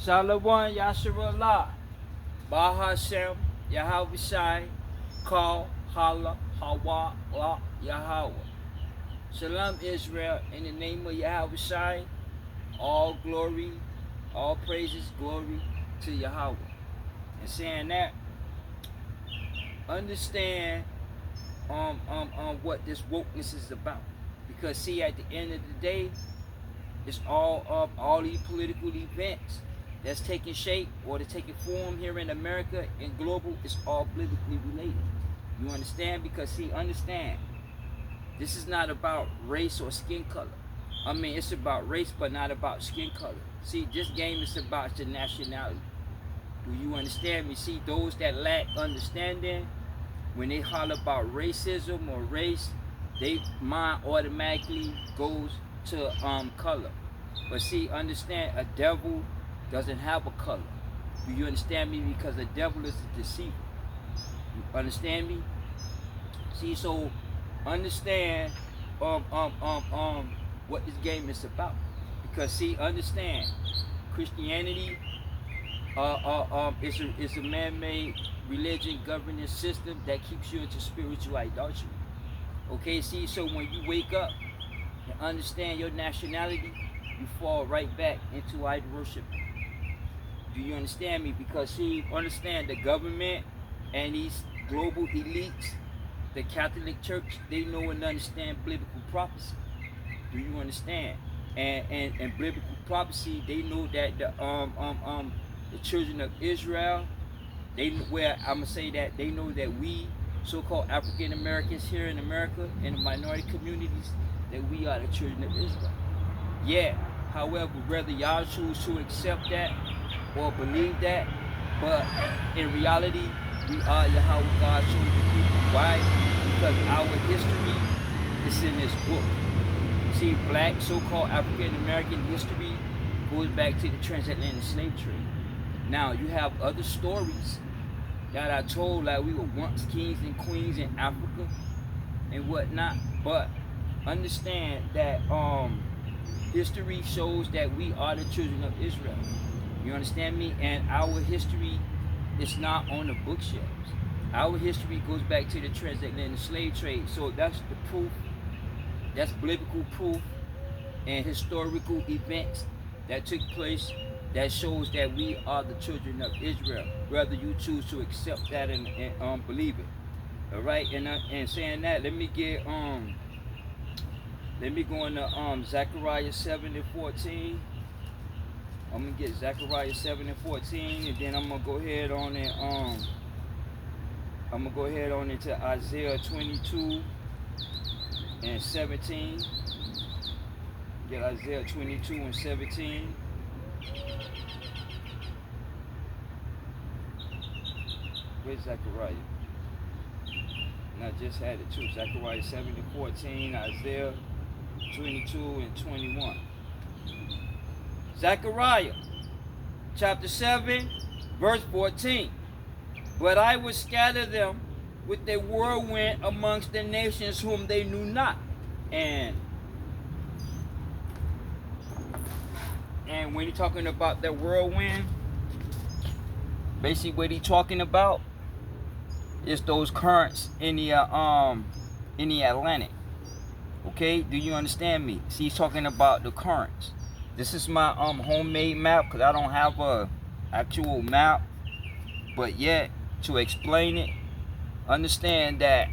Shalom Yasharallah. Bahashem Yahavishai. Call Hala Hawa La Yahweh. Shalom Israel, in the name of Yahavishai. All glory, all praises, glory to Yahweh. And saying that, understand what this wokeness is about. Because see, at the end of the day, it's all these political events that's taking shape or that's taking form here in America and global. It's all politically related. You understand? Because see, understand, this is not about race or skin color. I mean, it's about race, but not about skin color. See, this game is about your nationality. Do you understand me? See, those that lack understanding, when they holler about racism or race, they mind automatically goes to color. But see, understand, a devil doesn't have a color. Do you understand me? Because the devil is a deceiver. You understand me? See, so understand what this game is about. Because see, understand, Christianity it's a man-made religion governance system that keeps you into spiritual idolatry. Okay, see, so when you wake up and understand your nationality, you fall right back into idol worship. Do you understand me? Because see, understand, the government and these global elites, the Catholic Church, they know and understand biblical prophecy. Do you understand? And biblical prophecy, they know that the children of Israel, I'm gonna say that they know that we so-called African Americans here in America in the minority communities, that we are the children of Israel. Yeah, however, whether y'all choose to accept that or believe that, but in reality, we are Yahweh God's chosen people. Why? Because our history is in this book. See, black so-called African American history goes back to the transatlantic slave trade. Now, you have other stories that are told, like we were once kings and queens in Africa and whatnot, but understand that history shows that we are the children of Israel. You understand me? And our history is not on the bookshelves. Our history goes back to the transatlantic slave trade. So that's the proof. That's biblical proof and historical events that took place that shows that we are the children of Israel, whether you choose to accept that and believe it. All right, and saying that, let me go into Zechariah 7:14. I'm gonna get Zechariah 7:14, and then I'm gonna go ahead on into Isaiah 22:17. Get Isaiah 22:17. Where's Zechariah? And I just had it too. Zechariah 7:14, Isaiah 22:21. Zechariah chapter 7, verse 14. But I will scatter them with a whirlwind amongst the nations whom they knew not. And when he's talking about that whirlwind, basically what he's talking about is those currents in the Atlantic. Okay, do you understand me? See, he's talking about the currents. This is my homemade map because I don't have a actual map, but yet to explain it, understand that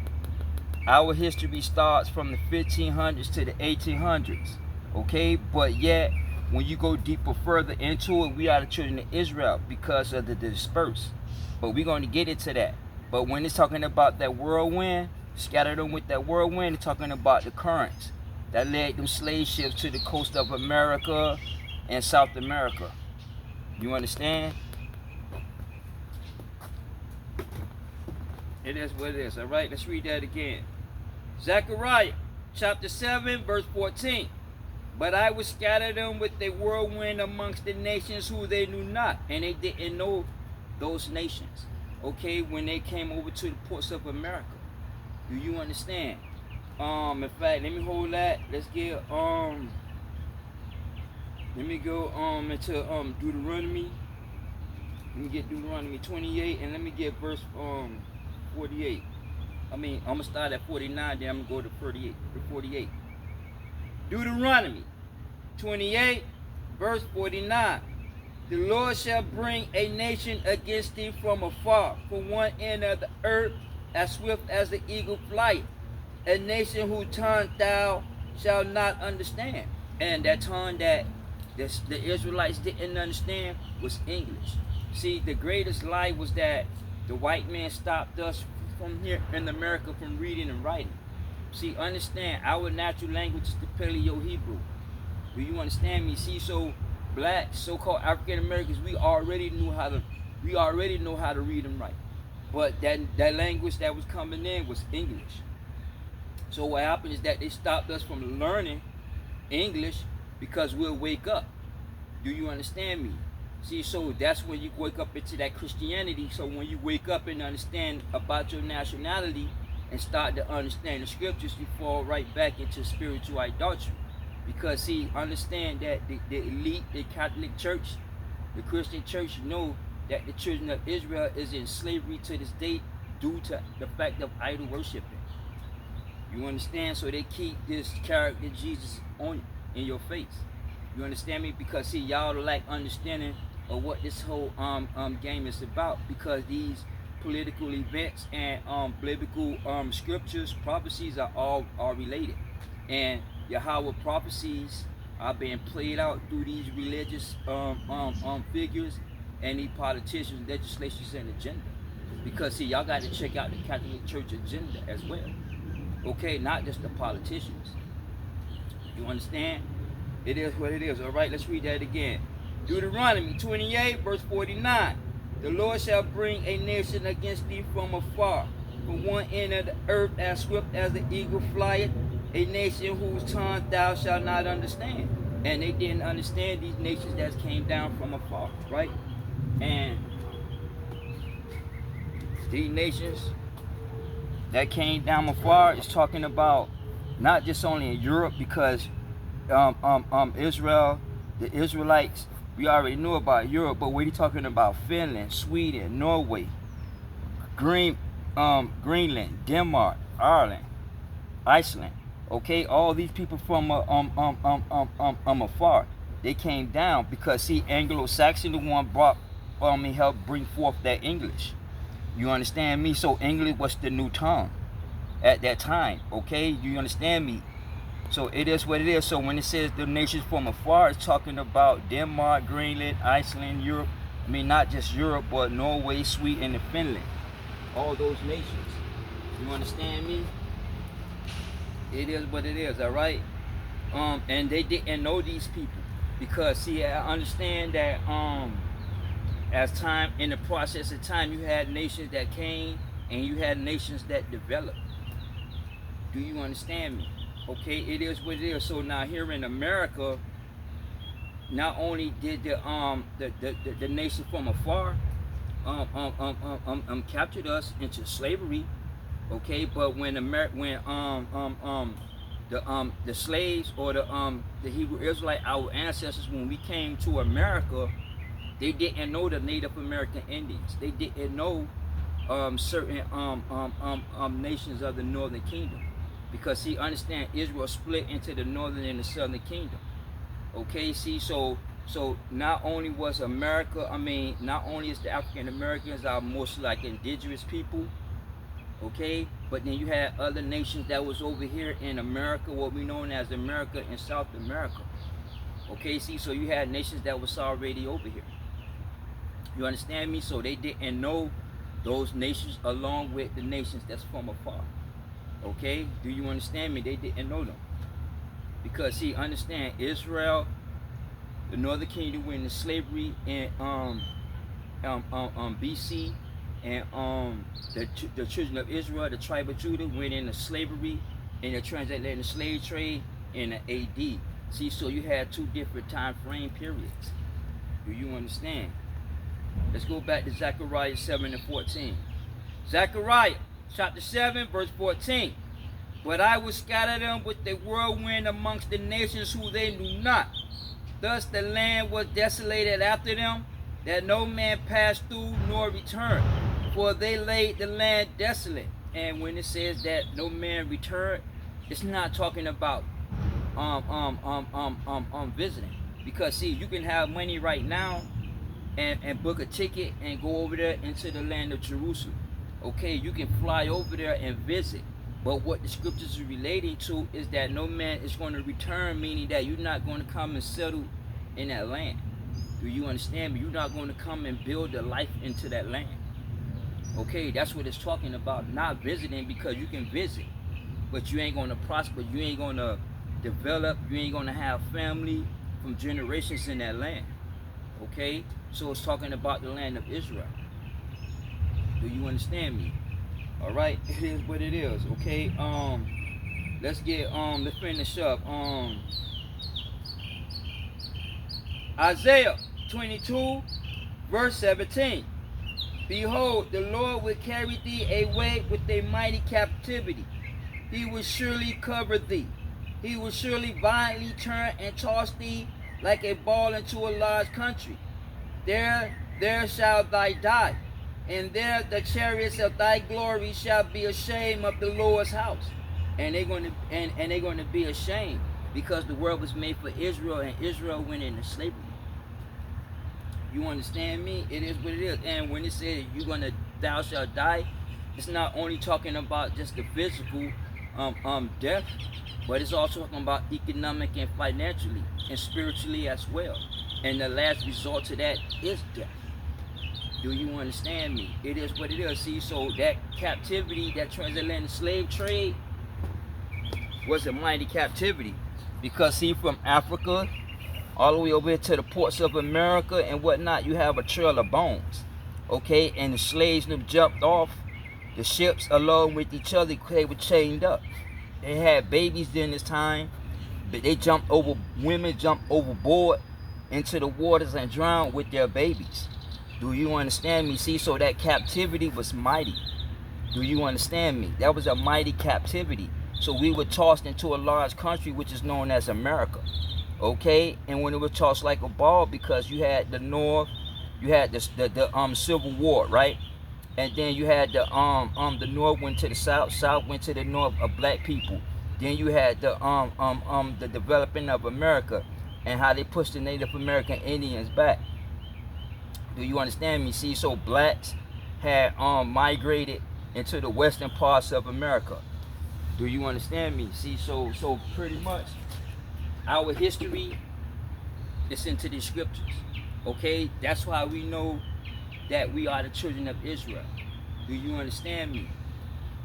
our history starts from the 1500s to the 1800s. Okay, but yet when you go deeper further into it, we are the children of Israel because of the dispersed. But we're going to get into that. But when it's talking about that whirlwind, scatter them with that whirlwind, it's talking about the currents that led them slave ships to the coast of America and South America. You understand? It is what it is. All right, let's read that again. Zechariah chapter 7, verse 14. But I will scatter them with a whirlwind amongst the nations who they knew not. And they didn't know those nations. Okay, when they came over to the ports of America. Do you understand? In fact, let me hold that. Let's Let me go into Deuteronomy. Let me get Deuteronomy 28 and let me get verse 48. I'm gonna start at 49, then I'm gonna go to 48. Deuteronomy 28, verse 49. The Lord shall bring a nation against thee from afar, from one end of the earth, as swift as the eagle flight. A nation whose tongue thou shalt not understand. And that tongue that the Israelites didn't understand was English. See, the greatest lie was that the white man stopped us from here in America from reading and writing. See, understand, our natural language is the Paleo-Hebrew. Do you understand me? See, so black, so-called African Americans, we already know how to read and write. But that language that was coming in was English. So what happened is that they stopped us from learning English because we'll wake up. Do you understand me? See, so that's when you wake up into that Christianity. So when you wake up and understand about your nationality and start to understand the scriptures, you fall right back into spiritual idolatry. Because see, understand that the elite, the Catholic Church, the Christian Church know that the children of Israel is in slavery to this day due to the fact of idol worshiping. You understand? So they keep this character Jesus on in your face. You understand me? Because see, y'all lack understanding of what this whole game is about. Because these political events and biblical scriptures, prophecies are related, and Yahweh prophecies are being played out through these religious figures and these politicians, legislations, and agenda. Because see, y'all got to check out the Catholic Church agenda as well. Okay, not just the politicians. You understand? It is what it is. All right, let's read that again. Deuteronomy 28, verse 49. The Lord shall bring a nation against thee from afar, from one end of the earth, as swift as the eagle flieth, a nation whose tongue thou shalt not understand. And they didn't understand these nations that came down from afar, right? And these nations that came down afar is talking about not just only in Europe, because Israel, the Israelites, we already knew about Europe, but we're talking about Finland, Sweden, Norway, Greenland, Denmark, Ireland, Iceland. Okay, all these people from afar, they came down because see, Anglo-Saxon the one helped bring forth that English. You understand me? So English was the new tongue at that time. Okay, you understand me? So it is what it is. So when it says the nations from afar, it's talking about Denmark, Greenland, Iceland, Europe. I mean, not just Europe, but Norway, Sweden, and Finland. All those nations. You understand me? It is what it is, all right? And they didn't know these people. Because, see, I understand that as time, in the process of time, you had nations that came and you had nations that developed. Do you understand me? Okay, it is what it is. So now here in America, not only did the nation from afar captured us into slavery, okay, but when the slaves or the Hebrew Israelite, our ancestors, when we came to America, they didn't know the Native American Indians. They didn't know certain nations of the Northern Kingdom. Because see, understand, Israel split into the Northern and the Southern Kingdom. Okay, see, so not only was America, not only is the African Americans are mostly like indigenous people, okay, but then you had other nations that was over here in America, what we know as America and South America. Okay, see, so you had nations that was already over here. You understand me? So they didn't know those nations along with the nations that's from afar. Okay, do you understand me? They didn't know them. Because see, understand, Israel, the Northern Kingdom went into slavery in BC, and the children of Israel, the tribe of Judah, went into slavery in the transatlantic slave trade in the AD. See, so you had two different time frame periods. Do you understand? Let's go back to Zechariah 7 and 14. Zechariah chapter 7, verse 14. But I will scatter them with the whirlwind amongst the nations who they knew not. Thus the land was desolated after them, that no man passed through nor returned, for they laid the land desolate. And when it says that no man returned, it's not talking about visiting. Because see, you can have money right now and book a ticket and go over there into the land of Jerusalem. Okay, you can fly over there and visit. But what the scriptures are relating to is that no man is going to return, meaning that you're not going to come and settle in that land. Do you understand me? You're not going to come and build a life into that land. Okay, that's what it's talking about. Not visiting, because you can visit, but you ain't going to prosper. You ain't going to develop. You ain't going to have family from generations in that land. Okay, so it's talking about the land of Israel. Do you understand me? All right, it is what it is. Okay, let's finish up. Isaiah 22 verse 17. Behold, the Lord will carry thee away with a mighty captivity. He will surely cover thee. He will surely violently turn and toss thee like a ball into a large country. There shall thy die, and there the chariots of thy glory shall be ashamed of the Lord's house. And they're going to be ashamed, because the world was made for Israel, and Israel went into slavery. You understand me? It is what it is. And when it says thou shalt die, it's not only talking about just the physical death, but it's also talking about economic and financially and spiritually as well. And the last result to that is death. Do you understand me? It is what it is. See, so that captivity, that transatlantic slave trade, was a mighty captivity. Because see, from Africa all the way over here to the ports of America and whatnot, you have a trail of bones. Okay, and the slaves that jumped off the ships along with each other, they were chained up. They had babies during this time, but women jumped overboard into the waters and drowned with their babies. Do you understand me? See, so that captivity was mighty. Do you understand me? That was a mighty captivity. So we were tossed into a large country which is known as America. Okay, and when it was tossed like a ball, because you had the North, you had the Civil War, right? And then you had the North went to the South, South went to the North of black people. Then you had the developing of America and how they pushed the Native American Indians back. Do you understand me? See, so blacks had migrated into the western parts of America. Do you understand me? See, so pretty much our history is into the scriptures. Okay, that's why we know that we are the children of Israel. Do you understand me?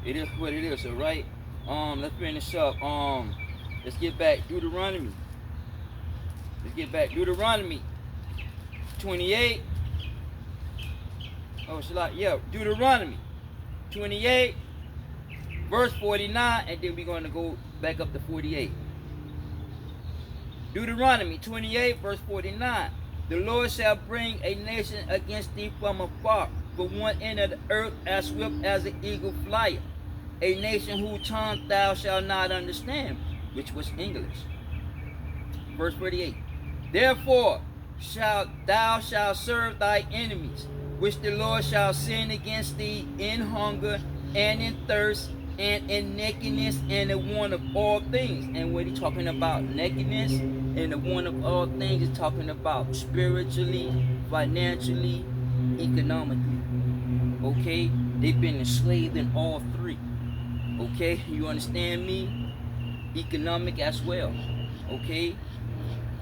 It is what it is. All right. Let's finish up. Let's get back Deuteronomy. Deuteronomy 28. Deuteronomy 28, verse 49, and then we're going to go back up to 48. Deuteronomy 28, verse 49. The Lord shall bring a nation against thee from afar, from one end of the earth, as swift as an eagle flieth. A nation whose tongue thou shalt not understand, which was English. Verse 48. Therefore thou shalt serve thy enemies, which the Lord shall send against thee in hunger and in thirst and in nakedness and in want of all things. And what he's talking about, nakedness and the want of all things, is talking about spiritually, financially, economically. Okay, they've been enslaved in all three. Okay, you understand me? Economic as well. Okay,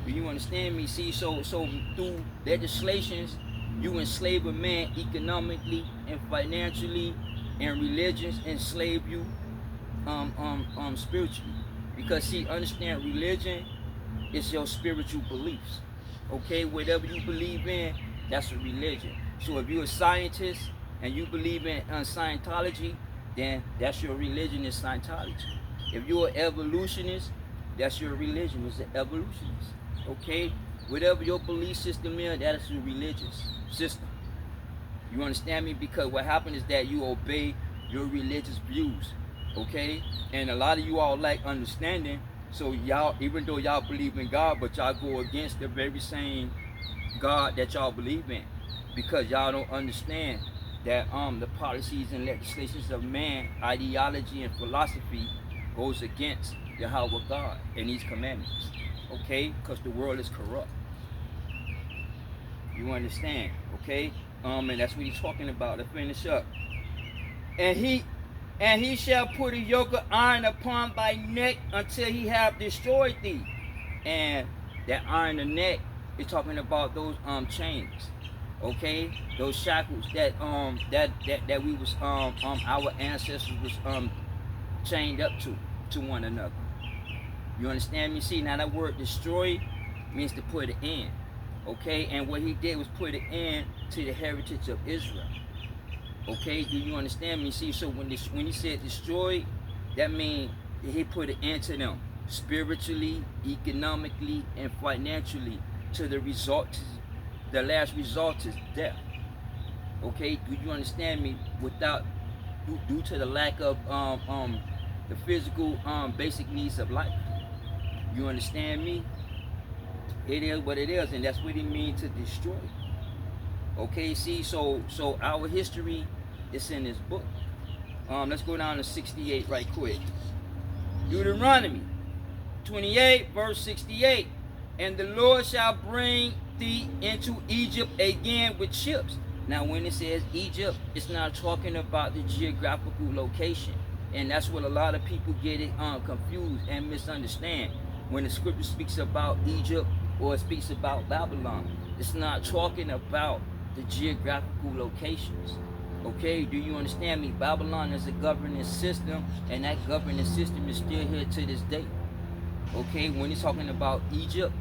do you understand me? See, so through legislations, you enslave a man economically and financially, and religions enslave you spiritually. Because see, understand, religion is your spiritual beliefs. Okay, whatever you believe in, that's a religion. So if you're a scientist and you believe in Scientology, then that's your religion, is Scientology. If you're an evolutionist, that's your religion, is an evolutionist. Okay, whatever your belief system is, that is your religious system. You understand me? Because what happens is that you obey your religious views. Okay, and a lot of you all lack understanding So y'all, even though y'all believe in God, but y'all go against the very same God that y'all believe in, because y'all don't understand that the policies and legislations of man, ideology and philosophy goes against Yahweh God and these commandments. Okay? Because the world is corrupt. You understand? Okay? And that's what he's talking about. To finish up. And he shall put a yoke of iron upon thy neck until he have destroyed thee. And that iron the neck is talking about those chains. Okay? Those shackles that that we was our ancestors was chained up to one another. You understand me? See, now that word destroy means to put an end. Okay? And what he did was put an end to the heritage of Israel. Okay, do you understand me? See, so when he said destroy, that means he put an end to them spiritually, economically, and financially. To the result, the last result is death. Okay, do you understand me? Without due to the lack of the physical basic needs of life. You understand me? It is what it is, and that's what it means to destroy. Okay, see, so our history is in this book. Let's go down to 68 right quick. Deuteronomy 28, verse 68. And the Lord shall bring thee into Egypt again with ships. Now, when it says Egypt, it's not talking about the geographical location. And that's what a lot of people get it confused and misunderstand. When the scripture speaks about Egypt or it speaks about Babylon, it's not talking about the geographical locations. Okay, do you understand me? Babylon is a governing system, and that governing system is still here to this day. Okay, when he's talking about Egypt,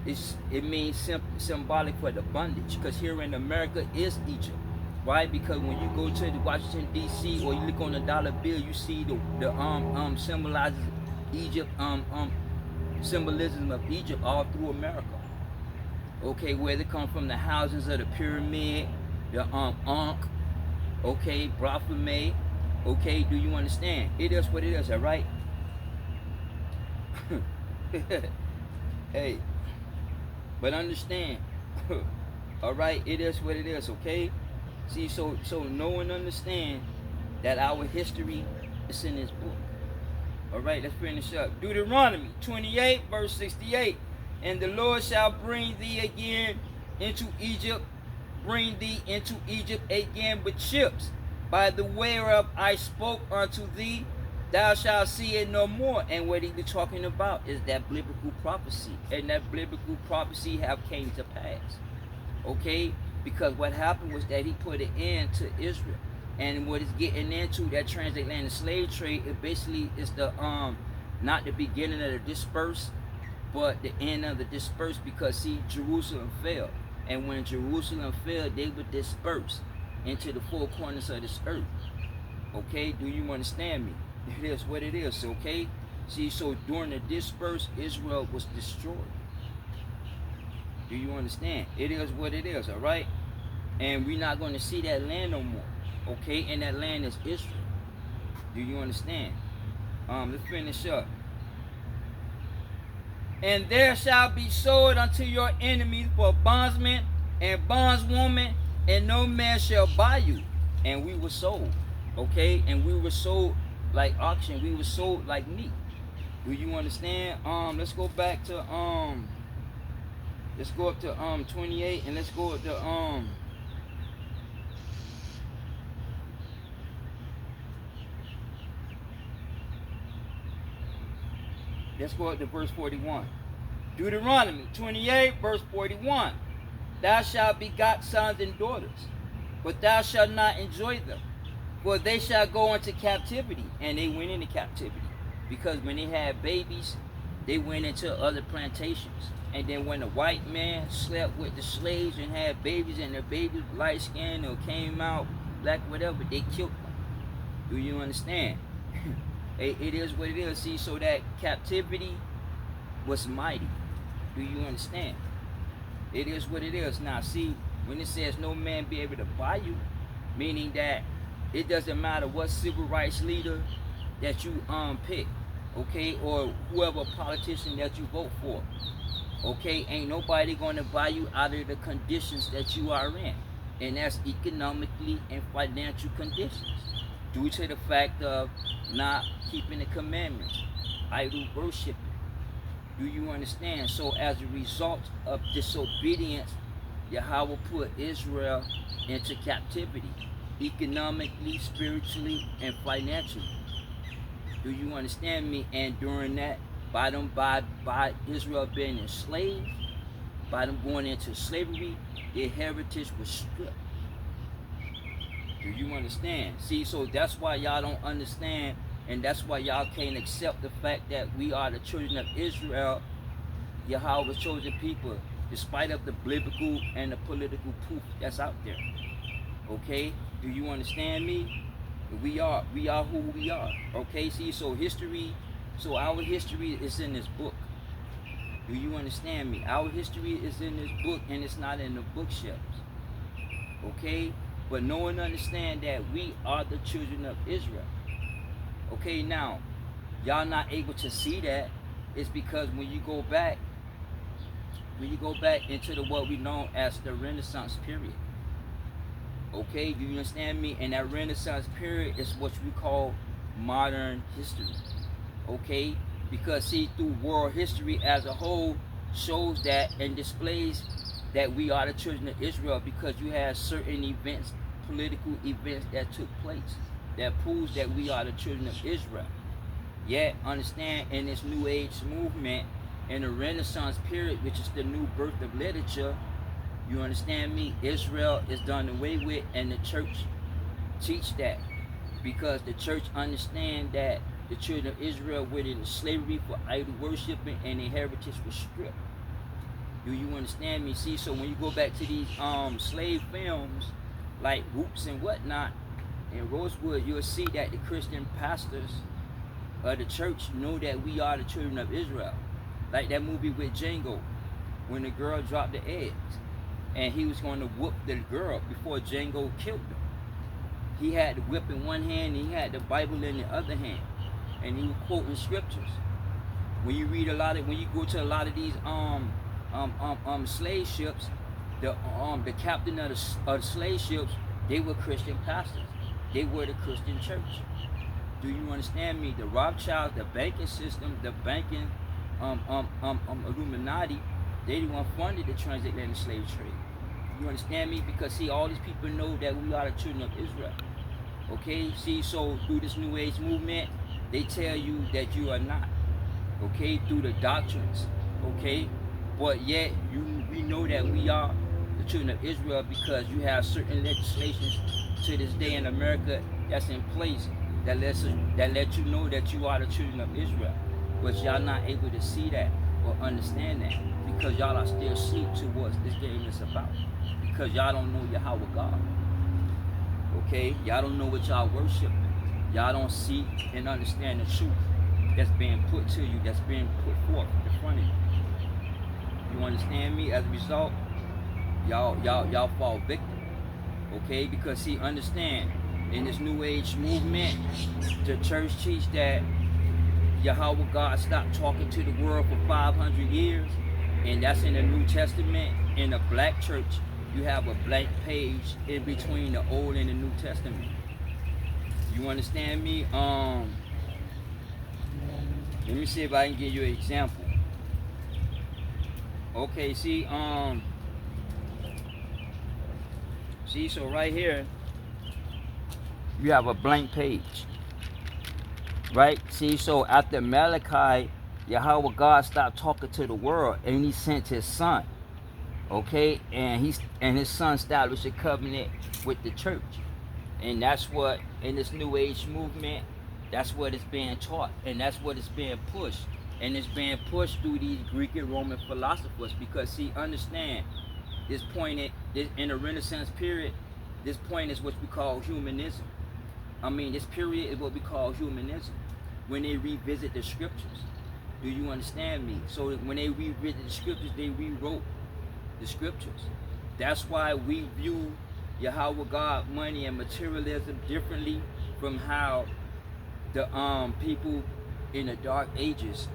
it means symbolic for the bondage, because here in America is Egypt. Why? Because when you go to the Washington D.C. or you look on the dollar bill, you see the symbolizes Egypt, symbolism of Egypt all through America. Okay, where they come from, the houses of the pyramid, the Ankh, okay, Baphomet. Okay, do you understand? It is what it is, all right? Hey, but understand, all right, it is what it is, okay? See, so know and understand that our history is in this book. All right, let's finish up. Deuteronomy 28, verse 68. And the Lord shall bring thee again into Egypt, bring thee into Egypt again with ships, by the whereof I spoke unto thee, thou shalt see it no more. And what he be talking about is that biblical prophecy, and that biblical prophecy have came to pass. Okay, because what happened was that he put an end to Israel, and what it's getting into, that transatlantic slave trade, it basically is the not the beginning of the dispersed, but the end of the dispersed. Because see, Jerusalem fell, and when Jerusalem fell, they were dispersed into the four corners of this earth. Okay, do you understand me? It is what it is. Okay, see, so during the dispersed, Israel was destroyed. Do you understand? It is what it is, all right? And we're not going to see that land no more. Okay, and that land is Israel. Do you understand? Let's finish up. And there shall be sold unto your enemies for bondsmen and bondswomen, and no man shall buy you. And we were sold. Okay, and we were sold like auction. We were sold like meat. Do you understand? Let's go back to let's go up to 28, and let's go up to let's go up to verse 41. Deuteronomy 28, verse 41. Thou shalt begot sons and daughters, but thou shalt not enjoy them, for they shall go into captivity. And they went into captivity because when they had babies, they went into other plantations. And then when the white man slept with the slaves and had babies, and their babies light skinned or came out black, whatever, they killed them. Do you understand? It is what it is. See, so that captivity was mighty. Do you understand? It is what it is. Now, see, when it says no man be able to buy you, meaning that it doesn't matter what civil rights leader that you pick. okay, or whoever politician that you vote for. Okay, ain't nobody gonna buy you out of the conditions that you are in, and that's economically and financial conditions, due to the fact of not keeping the commandments, idol worshiping. Do you understand? So as a result of disobedience, Yahweh put Israel into captivity, economically, spiritually, and financially. Do you understand me? And during that, by Israel being enslaved, by them going into slavery, their heritage was stripped. Do you understand? See, so that's why y'all don't understand, and that's why y'all can't accept the fact that we are the children of Israel, Yahweh's chosen people, despite of the biblical and the political proof that's out there. Okay? Do you understand me? We are who we are. Okay, see, so our history is in this book. Do you understand me? Our history is in this book, and it's not in the bookshelves. Okay? But no one understand that we are the children of Israel. Okay, now, y'all not able to see that is because when you go back into the what we know as the Renaissance period. Okay, do you understand me? And that Renaissance period is what we call modern history. Okay, because see, through world history as a whole shows that and displays that we are the children of Israel, because you have certain events, political events that took place that proves that we are the children of Israel. Yet, understand, in this New Age movement, in the Renaissance period, which is the new birth of literature, you understand me? Israel is done away with, and the church teach that, because the church understand that the children of Israel were in slavery for idol worshiping, and their heritage was stripped. Do you understand me? See, so when you go back to these slave films like Roots and whatnot in Rosewood, you'll see that the Christian pastors of the church know that we are the children of Israel. Like that movie with Django, when the girl dropped the eggs, and he was going to whoop the girl before Django killed him. He had the whip in one hand, and he had the Bible in the other hand, and he was quoting scriptures. When you go to a lot of these slave ships, the captain of the slave ships, they were Christian pastors. They were the Christian church. Do you understand me? The Rothschilds, the banking system, the banking Illuminati, they the one funded the transatlantic slave trade. You understand me? Because see, all these people know that we are the children of Israel. Okay, see, so through this New Age movement, they tell you that you are not. Okay, through the doctrines. Okay, but yet we know that we are the children of Israel, because you have certain legislations to this day in America that's in place that lets you know that you are the children of Israel. But y'all not able to see that or understand that, because y'all are still asleep to what this game is about. Because y'all don't know Yahweh God. Okay? Y'all don't know what y'all worshiping. Y'all don't see and understand the truth that's being put to you, that's being put forth in front of you. You understand me? As a result, y'all fall victim. Okay? Because see, understand, in this New Age movement, the church teach that Yahweh God stopped talking to the world for 500 years, and that's in the New Testament. In the black church, you have a blank page in between the Old and the New Testament. You understand me? Let me see if I can give you an example. Okay, see, so right here, you have a blank page. Right? See, so after Malachi, Yahweh God stopped talking to the world, and he sent his son. Okay? And his son established a covenant with the church. And that's what, in this New Age movement, that's what is being taught, and that's what is being pushed. And it's being pushed through these Greek and Roman philosophers, because see, understand, this point in the Renaissance period, this point is what we call humanism. This period is what we call humanism, when they revisit the scriptures. Do you understand me? So when they revisit the scriptures, they rewrote the scriptures. That's why we view Yahweh God, money, and materialism differently from how the people in the dark ages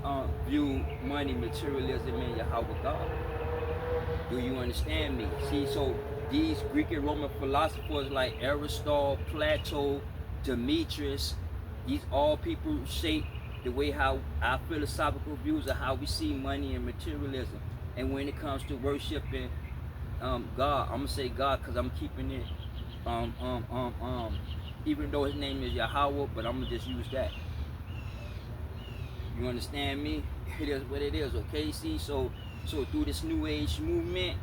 view money, materialism, and Yahweh God. Do you understand me? See, so these Greek and Roman philosophers like Aristotle, Plato, Demetrius, these all people shape the way how our philosophical views of how we see money and materialism. And when it comes to worshiping God, I'm gonna say God because I'm keeping it even though his name is Yahweh, but I'm gonna just use that. You understand me? It is what it is, okay? See, so through this New Age movement,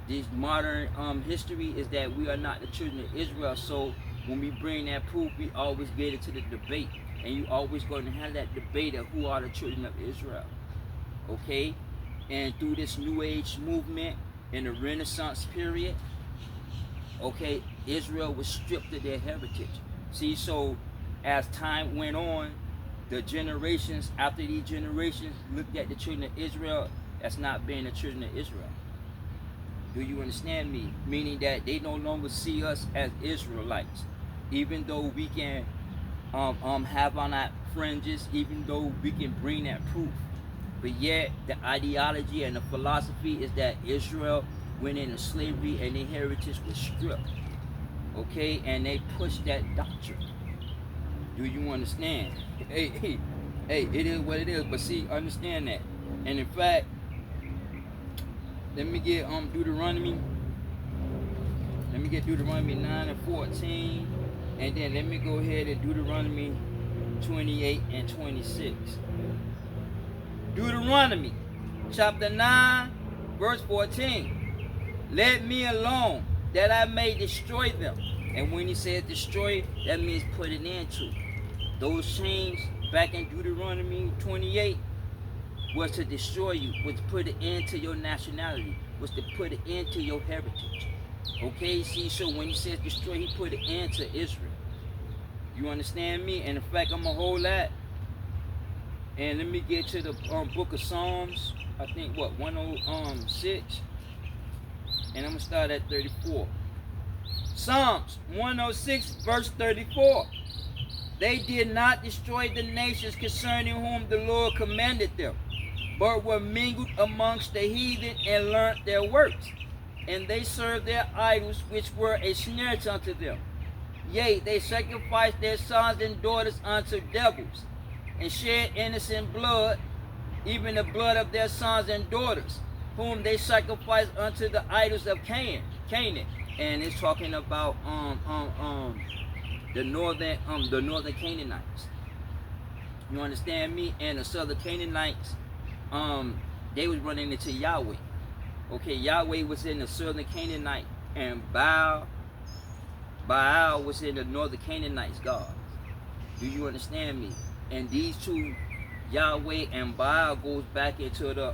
this modern history is that we are not the children of Israel. So when we bring that proof, we always get into the debate, and you always going to have that debate of who are the children of Israel, okay? And through this New Age movement in the Renaissance period, okay, Israel was stripped of their heritage. See, so as time went on, the generations after these generations looked at the children of Israel as not being the children of Israel. Do you understand me? Meaning that they no longer see us as Israelites, even though we can have on our fringes, even though we can bring that proof. But yet the ideology and the philosophy is that Israel went into slavery and their heritage was stripped. Okay, and they pushed that doctrine. Do you understand? Hey, it is what it is. But see, understand that. And in fact, let me get Deuteronomy. Let me get Deuteronomy 9 and 14. And then let me go ahead and Deuteronomy 28 and 26. Deuteronomy chapter 9, verse 14. Let me alone, that I may destroy them. And when he says destroy, that means put an end to. Those chains back in Deuteronomy 28 was to destroy you, was to put an end to your nationality, was to put an end to your heritage. Okay, see, so when he says destroy, he put an end to Israel. You understand me? And in fact, I'm going to hold that. And let me get to the book of Psalms. I think, what, 106? And I'm going to start at 34. Psalms 106, verse 34. They did not destroy the nations concerning whom the Lord commanded them, but were mingled amongst the heathen and learnt their works. And they served their idols, which were a snare unto them. Yea, they sacrificed their sons and daughters unto devils, and shed innocent blood, even the blood of their sons and daughters, whom they sacrificed unto the idols of Canaan. And it's talking about the northern Canaanites. You understand me? And the southern Canaanites, they was running into Yahweh. Okay, Yahweh was in the southern Canaanite, and Baal was in the northern Canaanites' God. Do you understand me? And these two, Yahweh and Baal, goes back into the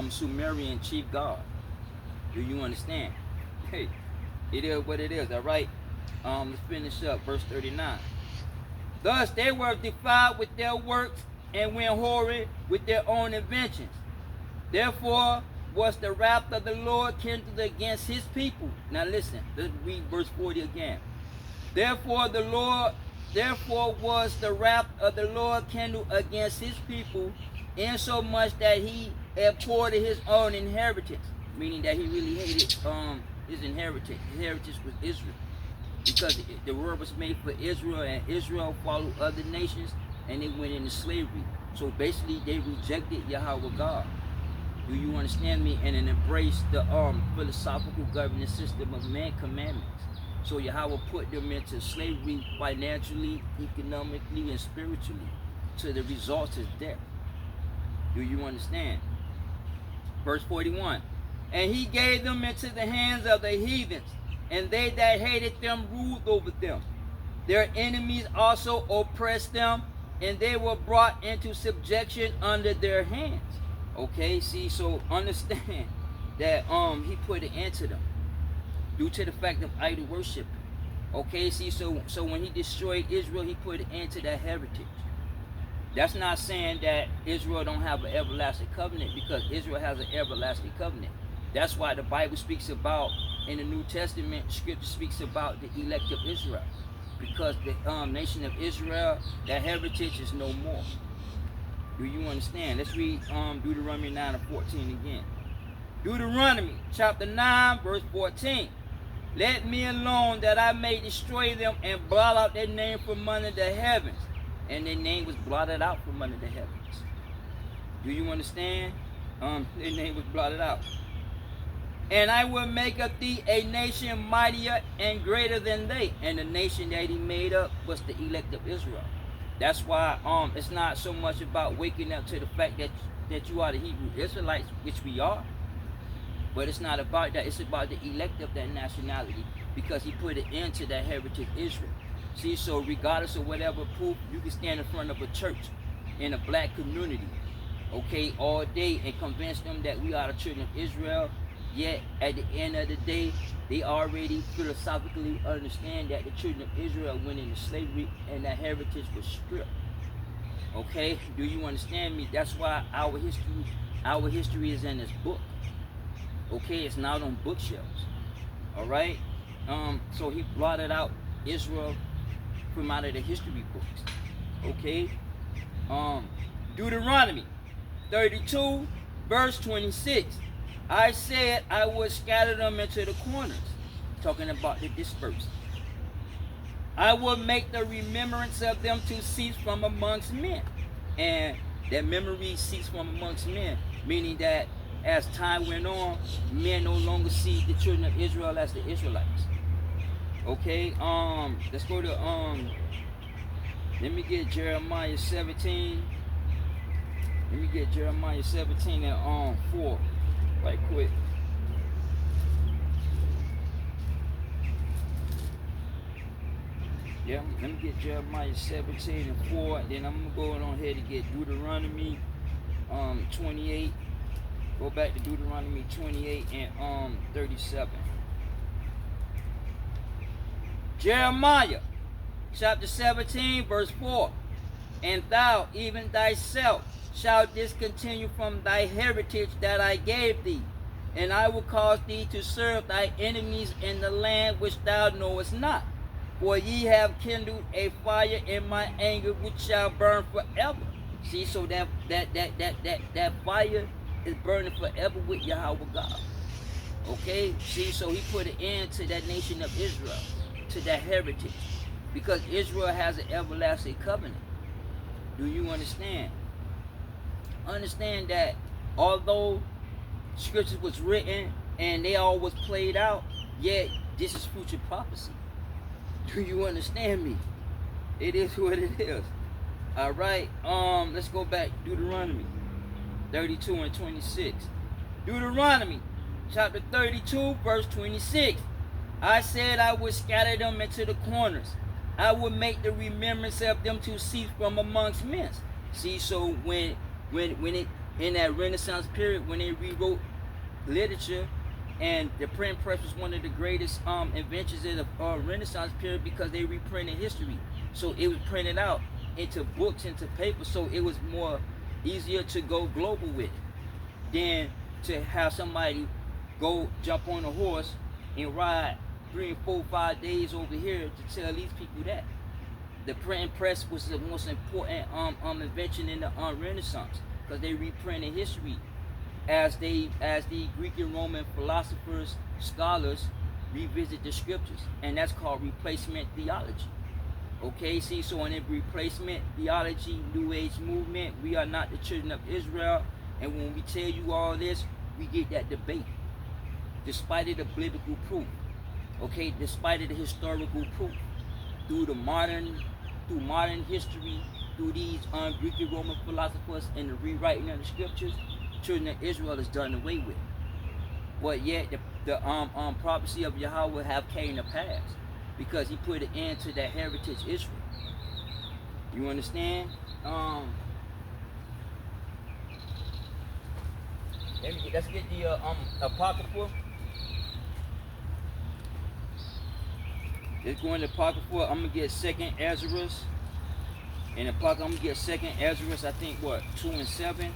Sumerian chief god. Do you understand? Hey, it is what it is, all right? Let's finish up, verse 39. Thus they were defiled with their works, and went whoring with their own inventions. Therefore was the wrath of the Lord kindled against his people. Now listen, let's read verse 40 again. Therefore was the wrath of the Lord kindled against his people, insomuch that he abhorred his own inheritance, meaning that he really hated his inheritance. His heritage was Israel, because the world was made for Israel, and Israel followed other nations, and they went into slavery. So basically, they rejected Yahweh God. Do you understand me? And then embraced the philosophical governing system of man commandments. So Yahweh put them into slavery financially, economically, and spiritually. So the result is death. Do you understand? Verse 41. And he gave them into the hands of the heathens, and they that hated them ruled over them. Their enemies also oppressed them, and they were brought into subjection under their hands. Okay, see, so understand that he put an end to them due to the fact of idol worship. Okay, see, so when he destroyed Israel, he put an end to that heritage. That's not saying that Israel don't have an everlasting covenant, because Israel has an everlasting covenant. That's why the Bible speaks about, in the New Testament, Scripture speaks about the elect of Israel. because the nation of Israel, that heritage is no more. Do you understand? Let's read Deuteronomy 9 and 14 again. Deuteronomy chapter 9 verse 14. Let me alone that I may destroy them and blot out their name from under the heavens. And their name was blotted out from under the heavens. Do you understand? Their name was blotted out. And I will make of thee a nation mightier and greater than they. And the nation that he made up was the elect of Israel. That's why it's not so much about waking up to the fact that you are the Hebrew Israelites, which we are. But it's not about that. It's about the elect of that nationality, because he put an end to that heritage Israel. See, so regardless of whatever proof, you can stand in front of a church in a black community, okay, all day and convince them that we are the children of Israel. Yet at the end of the day, they already philosophically understand that the children of Israel went into slavery and that heritage was stripped. Okay, do you understand me? That's why our history is in this book. Okay, it's not on bookshelves. All right. So he blotted out Israel from out of the history books. Okay. Deuteronomy 32 verse 26. I said I would scatter them into the corners. Talking about the dispersed. I will make the remembrance of them to cease from amongst men. And that memory ceased from amongst men, meaning that as time went on, men no longer see the children of Israel as the Israelites. Okay, let's go to let me get Jeremiah 17. Let me get Jeremiah 17 and 4 right quick. Yeah, let me get Jeremiah 17 and 4, and then I'm gonna go on ahead and get Deuteronomy 28. Go back to Deuteronomy 28 and 37. Jeremiah chapter 17 verse 4. And thou, even thyself, shalt discontinue from thy heritage that I gave thee, and I will cause thee to serve thy enemies in the land which thou knowest not. For ye have kindled a fire in my anger which shall burn forever. See, so that fire is burning forever with Yahweh God. Okay? See, so he put an end to that nation of Israel, to that heritage, because Israel has an everlasting covenant. Do you understand? Understand that although scriptures was written and they all was played out, yet this is future prophecy. Do you understand me? It is what it is. All right. Let's go back. Deuteronomy 32 and 26. Deuteronomy chapter 32 verse 26. I said I would scatter them into the corners. I would make the remembrance of them to cease from amongst men. See, so when it in that Renaissance period, when they rewrote literature, and the print press was one of the greatest inventions in the Renaissance period, because they reprinted history. So it was printed out into books, into paper, so it was more easier to go global with it than to have somebody go jump on a horse and ride 3 and 4, 5 days over here to tell these people that. The printing press was the most important invention in the Renaissance, because they reprinted history as the Greek and Roman philosophers, scholars revisit the scriptures, and that's called replacement theology. Okay, see, so in the replacement theology, New Age movement, we are not the children of Israel, and when we tell you all this, we get that debate, despite of the biblical proof. Okay, despite of the historical proof, through modern history, through these Greek and Roman philosophers and the rewriting of the scriptures, children of Israel is done away with. But yet the prophecy of Yahweh have came to pass, because he put an end to that heritage Israel. You understand? Let's get the Apocrypha. Let's go into Apocrypha. I'm gonna get 2nd Ezra. In Apocrypha, I'm gonna get 2nd Ezra. I think 2 and 7.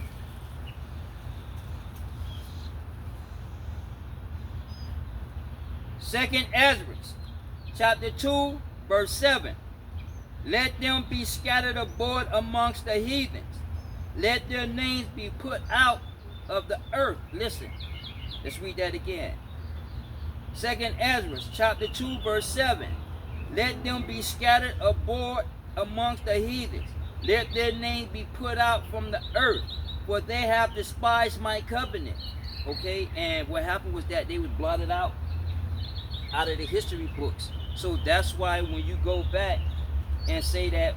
Second Ezra, chapter 2, verse 7. Let them be scattered abroad amongst the heathens. Let their names be put out of the earth. Listen, let's read that again. 2nd Ezra chapter 2 verse 7. Let them be scattered abroad amongst the heathens. Let their names be put out from the earth, for they have despised my covenant. Okay, and what happened was that they was blotted out of the history books. So that's why when you go back and say that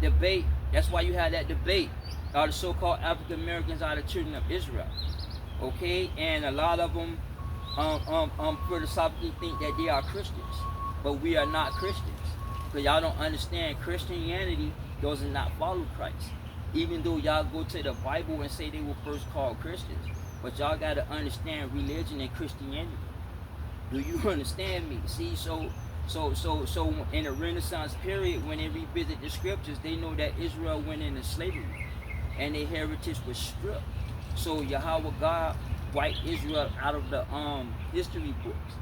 debate, that's why you had that debate, the so-called African Americans are the children of Israel. Okay, and a lot of them philosophically think that they are Christians, but we are not Christians, because y'all don't understand Christianity does not follow Christ. Even though y'all go to the Bible and say they were first called Christians, but y'all got to understand religion and Christianity. Do you understand me? See, so in the Renaissance period, when they revisit the scriptures, they know that Israel went into slavery and their heritage was stripped. So Yahweh God wiped Israel out of the history books.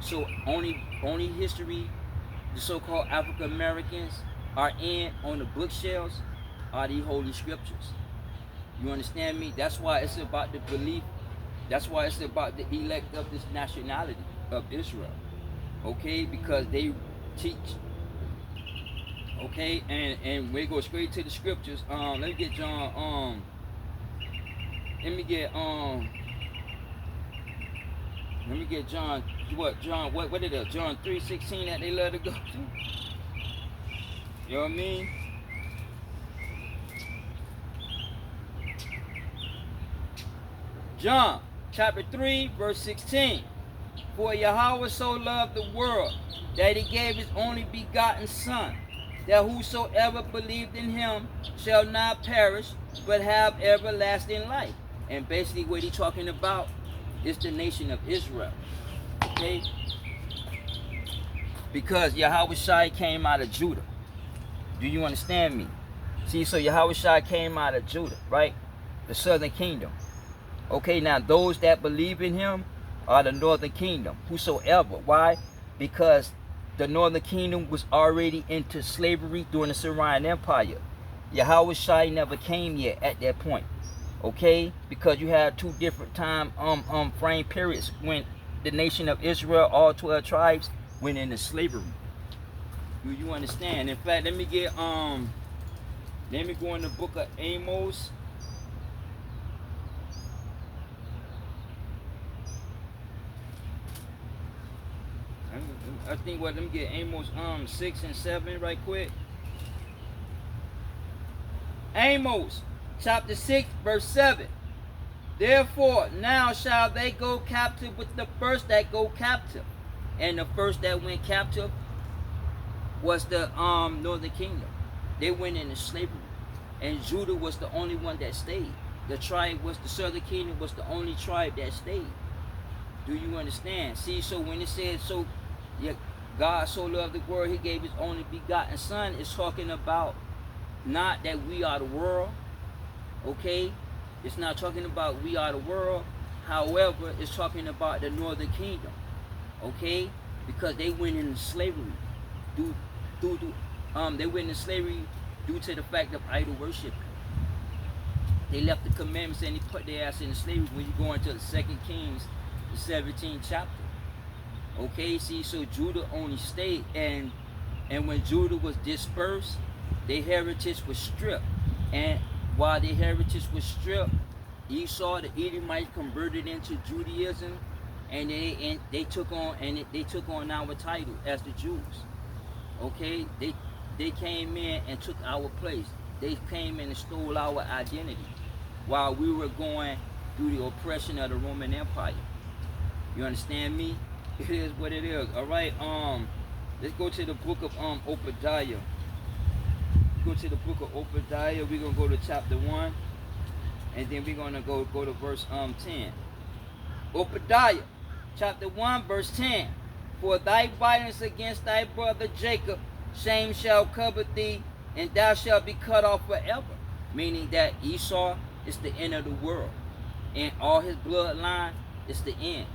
So only history the so-called African Americans are in on the bookshelves are the holy scriptures. You understand me? That's why it's about the belief. That's why it's about the elect of this nationality of Israel. Okay, because they teach. Okay, and we go straight to the scriptures. Let me get John. Let me get John. What is it? John 3:16 that they love to go to. You know what I mean? John chapter 3 verse 16. For Yahweh so loved the world that he gave his only begotten Son, that whosoever believed in him shall not perish, but have everlasting life. And basically what he's talking about is the nation of Israel. Okay? Because Yahweh Shai came out of Judah. Do you understand me? See, so Yahweh Shai came out of Judah, right? The southern kingdom. Okay, now those that believe in him are the northern kingdom. Whosoever. Why? Because the northern kingdom was already into slavery during the Syrian Empire. Yahweh Shai never came yet at that point. Okay? Because you had two different time frame periods when the nation of Israel, all 12 tribes, went into slavery. Do you understand? In fact, let me go in the book of Amos. I think let me get Amos 6 and 7 right quick. Amos chapter 6 verse 7. Therefore now shall they go captive with the first that go captive. And the first that went captive was the northern kingdom. They went into slavery. And Judah was the only one that stayed. The southern kingdom was the only tribe that stayed. Do you understand? See, so when it says so God so loved the world, he gave his only begotten Son, it's talking about not that we are the world, okay? It's not talking about we are the world. However, it's talking about the northern kingdom, okay? Because they went into slavery. They went into slavery due to the fact of idol worship. They left the commandments and they put their ass in slavery when you go into the 2 Kings, the 17th chapter. Okay, see, so Judah only stayed, and when Judah was dispersed, their heritage was stripped. And while their heritage was stripped, Esau, the Edomite, converted into Judaism, and they took on our title as the Jews. Okay, they came in and took our place. They came in and stole our identity while we were going through the oppression of the Roman Empire. You understand me? It is what it is. All right. Let's go to the book of Obadiah. Go to the book of Obadiah. We're gonna go to chapter 1, and then we're gonna go to verse 10. Obadiah, chapter 1, verse 10. For thy violence against thy brother Jacob, shame shall cover thee, and thou shalt be cut off forever. Meaning that Esau is the end of the world, and all his bloodline is the end.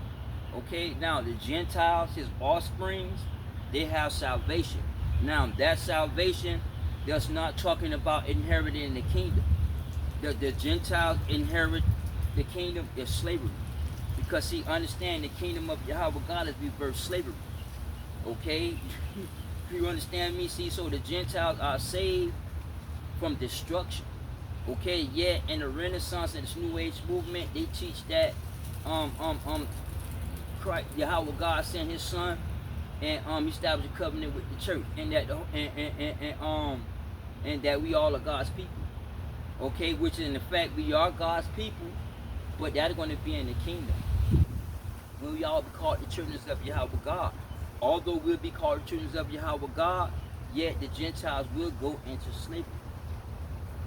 Okay, now the Gentiles, his offsprings, they have salvation. Now, that salvation, that's not talking about inheriting the kingdom. The Gentiles inherit the kingdom is slavery. Because see, understand the kingdom of Yahweh God is reverse slavery. Okay? You understand me? See, so the Gentiles are saved from destruction. Okay, yeah, in the Renaissance and this New Age movement, they teach that Christ, Yahweh God sent his son and established a covenant with the church, and that and that we all are God's people. Okay, which in effect we are God's people, but that's going to be in the kingdom. When we all be called the children of Yahweh God. Although we'll be called the children of Yahweh God, yet the Gentiles will go into slavery.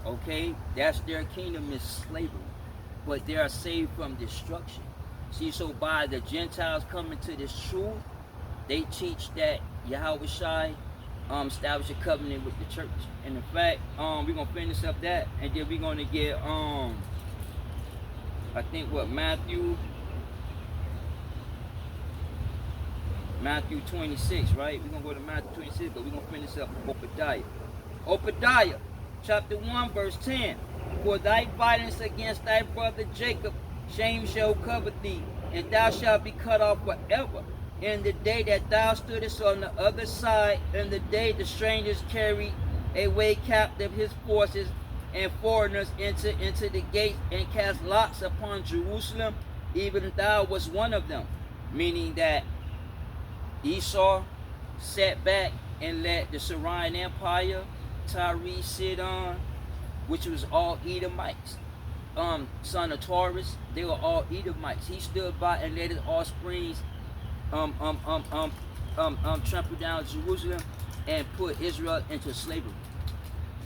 Okay, that's their kingdom is slavery, but they are saved from destruction. See, so by the Gentiles coming to this truth, they teach that Yahweh Shai established a covenant with the church. And in fact, we're gonna finish up that, and then we're gonna get I think what Matthew 26, right? We're gonna go to Matthew 26, but we're gonna finish up with Obadiah. Obadiah, chapter 1, verse 10. For thy violence against thy brother Jacob, shame shall cover thee, and thou shalt be cut off forever. In the day that thou stoodest on the other side, in the day the strangers carried away captive his forces, and foreigners into the gates, and cast lots upon Jerusalem, even thou was one of them. Meaning that Esau sat back and let the Syrian Empire, Tyre, Sidon, which was all Edomites, son of Taurus, they were all Edomites. He stood by and let his offsprings trample down Jerusalem and put Israel into slavery.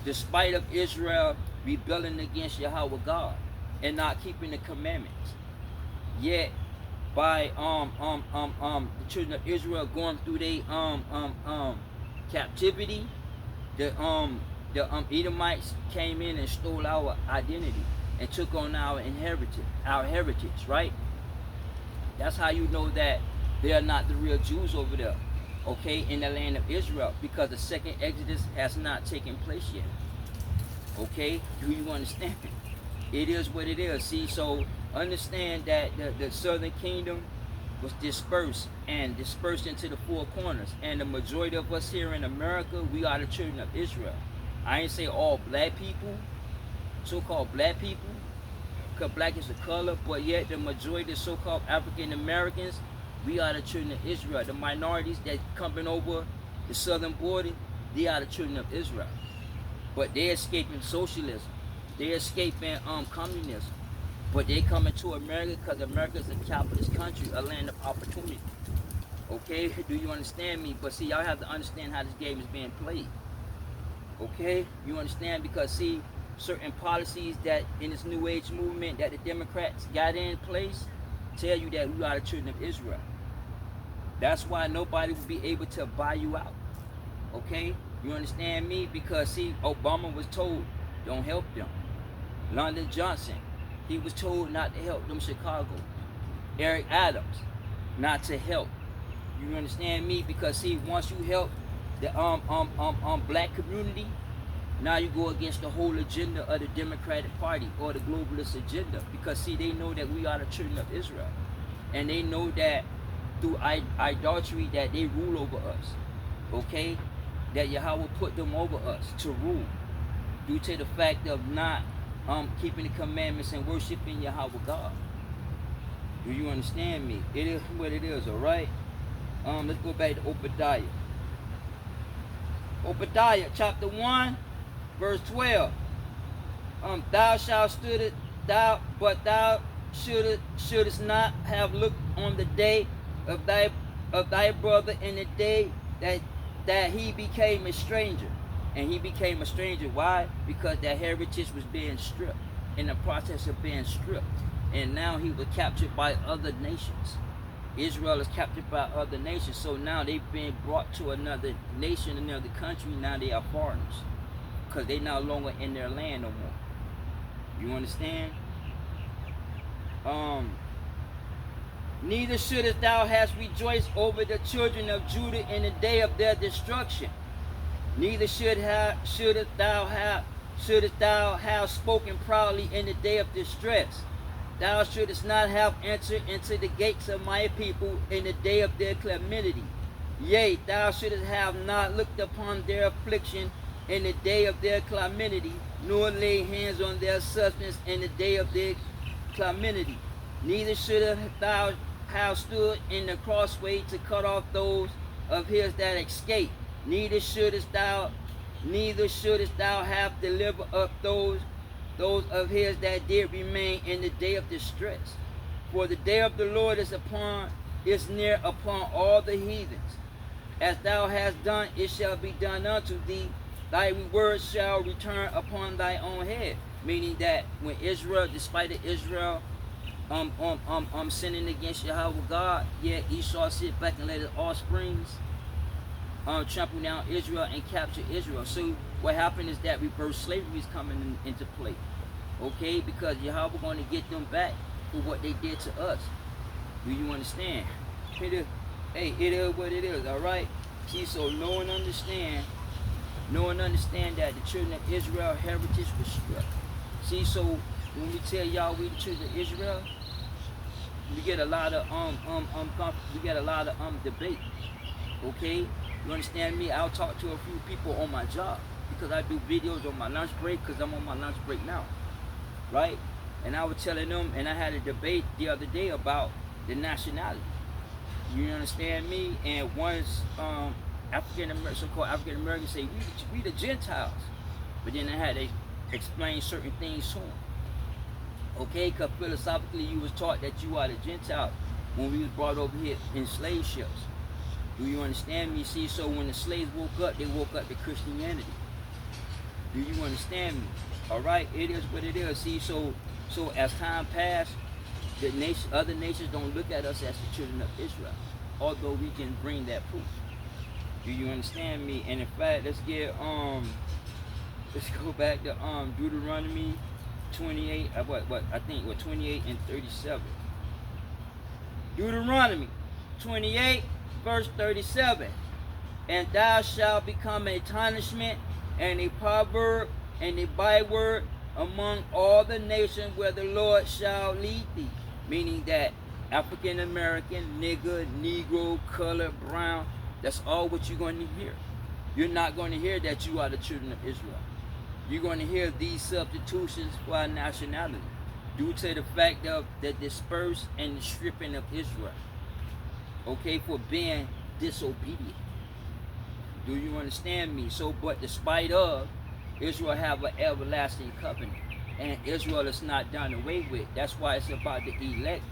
Despite of Israel rebelling against Yahweh God and not keeping the commandments, yet by the children of Israel going through their captivity, the Edomites came in and stole our identity and took on our heritage, right? That's how you know that they are not the real Jews over there, okay, in the land of Israel, because the second Exodus has not taken place yet. Okay, do you understand? It is what it is. See, so understand that the southern kingdom was dispersed into the four corners, and the majority of us here in America, we are the children of Israel. I ain't say all black people, so-called black people, because black is a color, but yet the majority of so-called African Americans, we are the children of Israel. The minorities that coming over the southern border, they are the children of Israel. But they're escaping socialism. They're escaping communism. But they coming to America because America is a capitalist country, a land of opportunity. Okay, do you understand me? But see, y'all have to understand how this game is being played. Okay, you understand? Because see, certain policies that in this New Age movement that the Democrats got in place tell you that we are the children of Israel. That's why nobody will be able to buy you out. Okay, you understand me? Because see, Obama was told, don't help them. Lyndon Johnson, he was told not to help them Chicago. Eric Adams, not to help. You understand me? Because see, once you help the black community, now you go against the whole agenda of the Democratic Party or the globalist agenda. Because see, they know that we are the children of Israel, and they know that through idolatry that they rule over us. Okay, that Yahweh put them over us to rule due to the fact of not keeping the commandments and worshiping Yahweh God. Do you understand me? It is what it is, all right? Let's go back to Obadiah. Obadiah chapter 1, verse 12. Thou shalt stood thou, but thou shouldest not have looked on the day of thy brother in the day that he became a stranger. And he became a stranger. Why? Because that heritage was being stripped, in the process of being stripped. And now he was captured by other nations. Israel is captured by other nations. So now they've been brought to another nation, another country. Now they are foreigners, because they no longer in their land no more. You understand? Neither shouldest thou have rejoiced over the children of Judah in the day of their destruction. Neither shouldest thou have spoken proudly in the day of distress. Thou shouldest not have entered into the gates of my people in the day of their calamity. Yea, thou shouldest have not looked upon their affliction in the day of their calamity, nor laid hands on their substance in the day of their calamity. Neither shouldest thou have stood in the crossway to cut off those of his that escape. Neither shouldest thou have delivered up those of his that did remain in the day of distress. For the day of the Lord is near upon all the heathens. As thou hast done, it shall be done unto thee. Thy reward shall return upon thy own head. Meaning that when Israel, despite of Israel sinning against Yahweh God, yet Esau sit back and let his offsprings trample down Israel and capture Israel. So what happened is that reverse slavery is coming into play. Okay, because Yahweh going to get them back for what they did to us. Do you understand? It is what it is, alright? See, so know and understand that the children of Israel heritage was struck. See, so when we tell y'all we the children of Israel, we get a lot of debate. Okay? You understand me? I'll talk to a few people on my job because I do videos on my lunch break because I'm on my lunch break now. Right? And I was telling them, and I had a debate the other day about the nationality. You understand me? And once so-called African Americans say we the Gentiles, but then I had to explain certain things to them. Okay, because philosophically you was taught that you are the Gentile when we was brought over here in slave ships. Do you understand me? See, so when the slaves woke up, they woke up to Christianity. Do you understand me? All right, it is what it is. See, so as time passed, other nations don't look at us as the children of Israel, although we can bring that proof. Do you understand me? And in fact, let's go back to Deuteronomy 28. 28 and 37. Deuteronomy 28, verse 37. And thou shalt become a punishment and a proverb and a byword among all the nations where the Lord shall lead thee. Meaning that African American, nigger, Negro, color, brown, that's all what you're going to hear. You're not going to hear that you are the children of Israel. You're going to hear these substitutions for our nationality due to the fact of the disperse and the stripping of Israel. Okay, for being disobedient. Do you understand me? So, but despite of, Israel have an everlasting covenant. And Israel is not done away with. That's why it's about the elect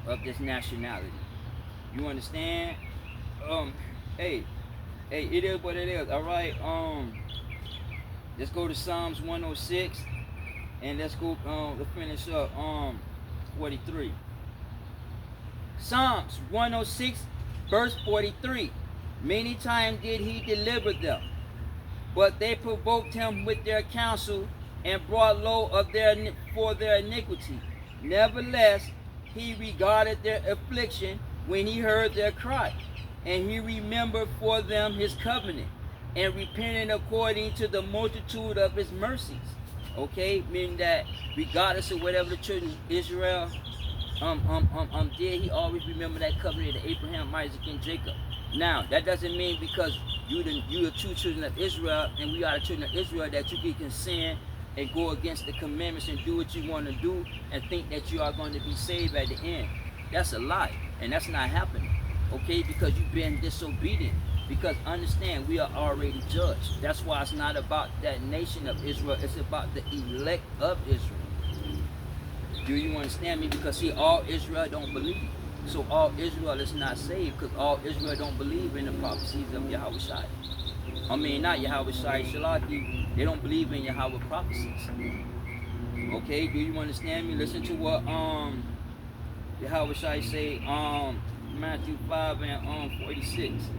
of this nationality. You understand? Hey, it is what it is. All right. Let's go to Psalms 106, and let's go. Let's finish up. 43. Psalms 106, verse 43. Many times did he deliver them, but they provoked him with their counsel and brought low for their iniquity. Nevertheless, he regarded their affliction when he heard their cry, and he remembered for them his covenant, and repented according to the multitude of his mercies. Okay, meaning that regardless of whatever the children of Israel did, he always remembered that covenant of Abraham, Isaac, and Jacob. Now, that doesn't mean because you the two children of Israel and we are the children of Israel that you can sin and go against the commandments and do what you want to do and think that you are going to be saved at the end. That's a lie, and that's not happening. Okay, because you've been disobedient. Because understand, we are already judged. That's why it's not about that nation of Israel. It's about the elect of Israel. Do you understand me? Because see, all Israel don't believe. So all Israel is not saved because all Israel don't believe in the prophecies of Yahweh Shai. I mean, not Yahweh Shai Shalaki. They don't believe in Yahweh prophecies. Okay, do you understand me? Listen to what Yahweh Shai say Matthew 5 and 46.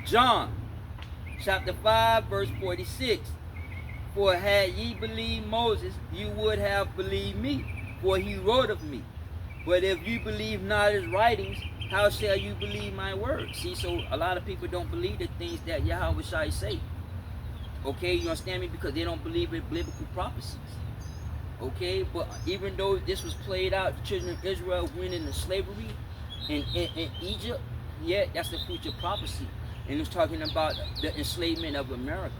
John chapter 5 verse 46. For had ye believed Moses, you would have believed me, for he wrote of me. But if you believe not his writings, how shall you believe my word? See, so a lot of people don't believe the things that Yahweh Shai say. Okay, you understand me? Because they don't believe in biblical prophecies. Okay, but even though this was played out, the children of Israel went into slavery in Egypt, yeah, that's the future prophecy. And it's talking about the enslavement of America.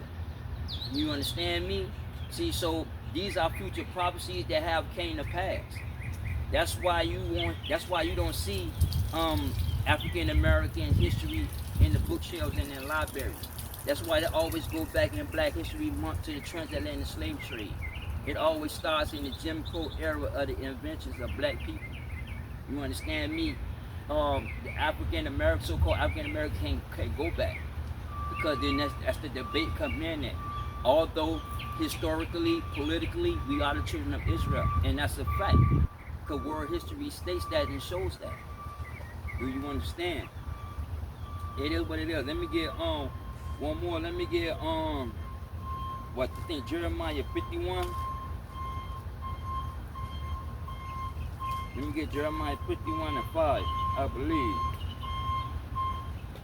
You understand me? See, so these are future prophecies that have came to pass. That's why you don't see African American history in the bookshelves and in libraries. That's why they always go back in Black History Month to the transatlantic slave trade. It always starts in the Jim Crow era of the inventions of black people. You understand me? The African American, so-called African American can't go back, because then that's the debate come in at. Although historically, politically, we are the children of Israel, and that's a fact. Because world history states that and shows that. Do you understand? It is what it is. Let me get one more. Let me get what the thing, Jeremiah 51. Let me get Jeremiah 51 and 5, I believe.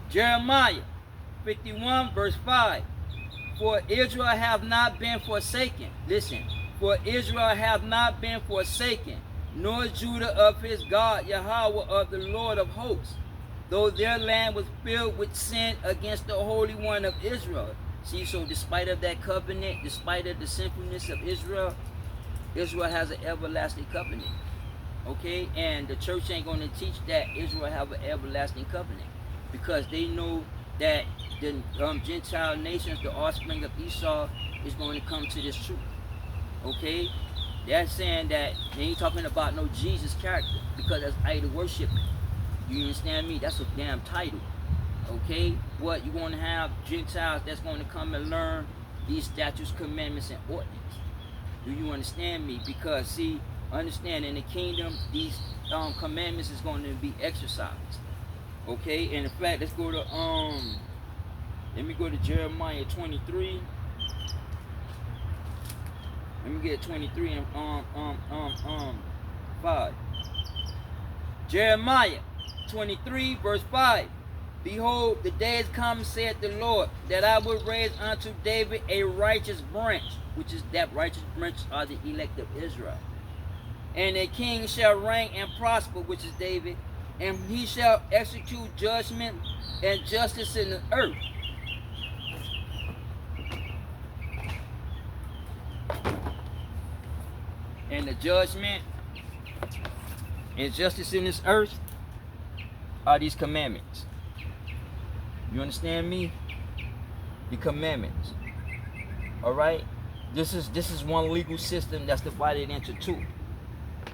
Jeremiah 51 verse 5. For Israel have not been forsaken. Listen. For Israel have not been forsaken, nor Judah of his God, Yahweh of the Lord of hosts, though their land was filled with sin against the Holy One of Israel. See, so despite of that covenant, despite of the sinfulness of Israel, Israel has an everlasting covenant. Okay, and the church ain't going to teach that Israel have an everlasting covenant, because they know that the Gentile nations, the offspring of Esau, is going to come to this truth. Okay, they're saying that they ain't talking about no Jesus character, because that's idol worshiping. You understand me? That's a damn title. Okay, what you going to have Gentiles that's going to come and learn these statutes, commandments, and ordinances. Do you understand me? Because see, understand, in the kingdom, these commandments is going to be exercised. Okay, and in fact, let's go to let me go to Jeremiah 23. Let me get 23 and 5. Jeremiah 23 verse 5. Behold, the days come, saith the Lord, that I will raise unto David a righteous branch, which is that righteous branch are the elect of Israel. And a king shall reign and prosper, which is David, and he shall execute judgment and justice in the earth. And the judgment and justice in this earth are these commandments. You understand me? The commandments. All right. This is one legal system that's divided into two.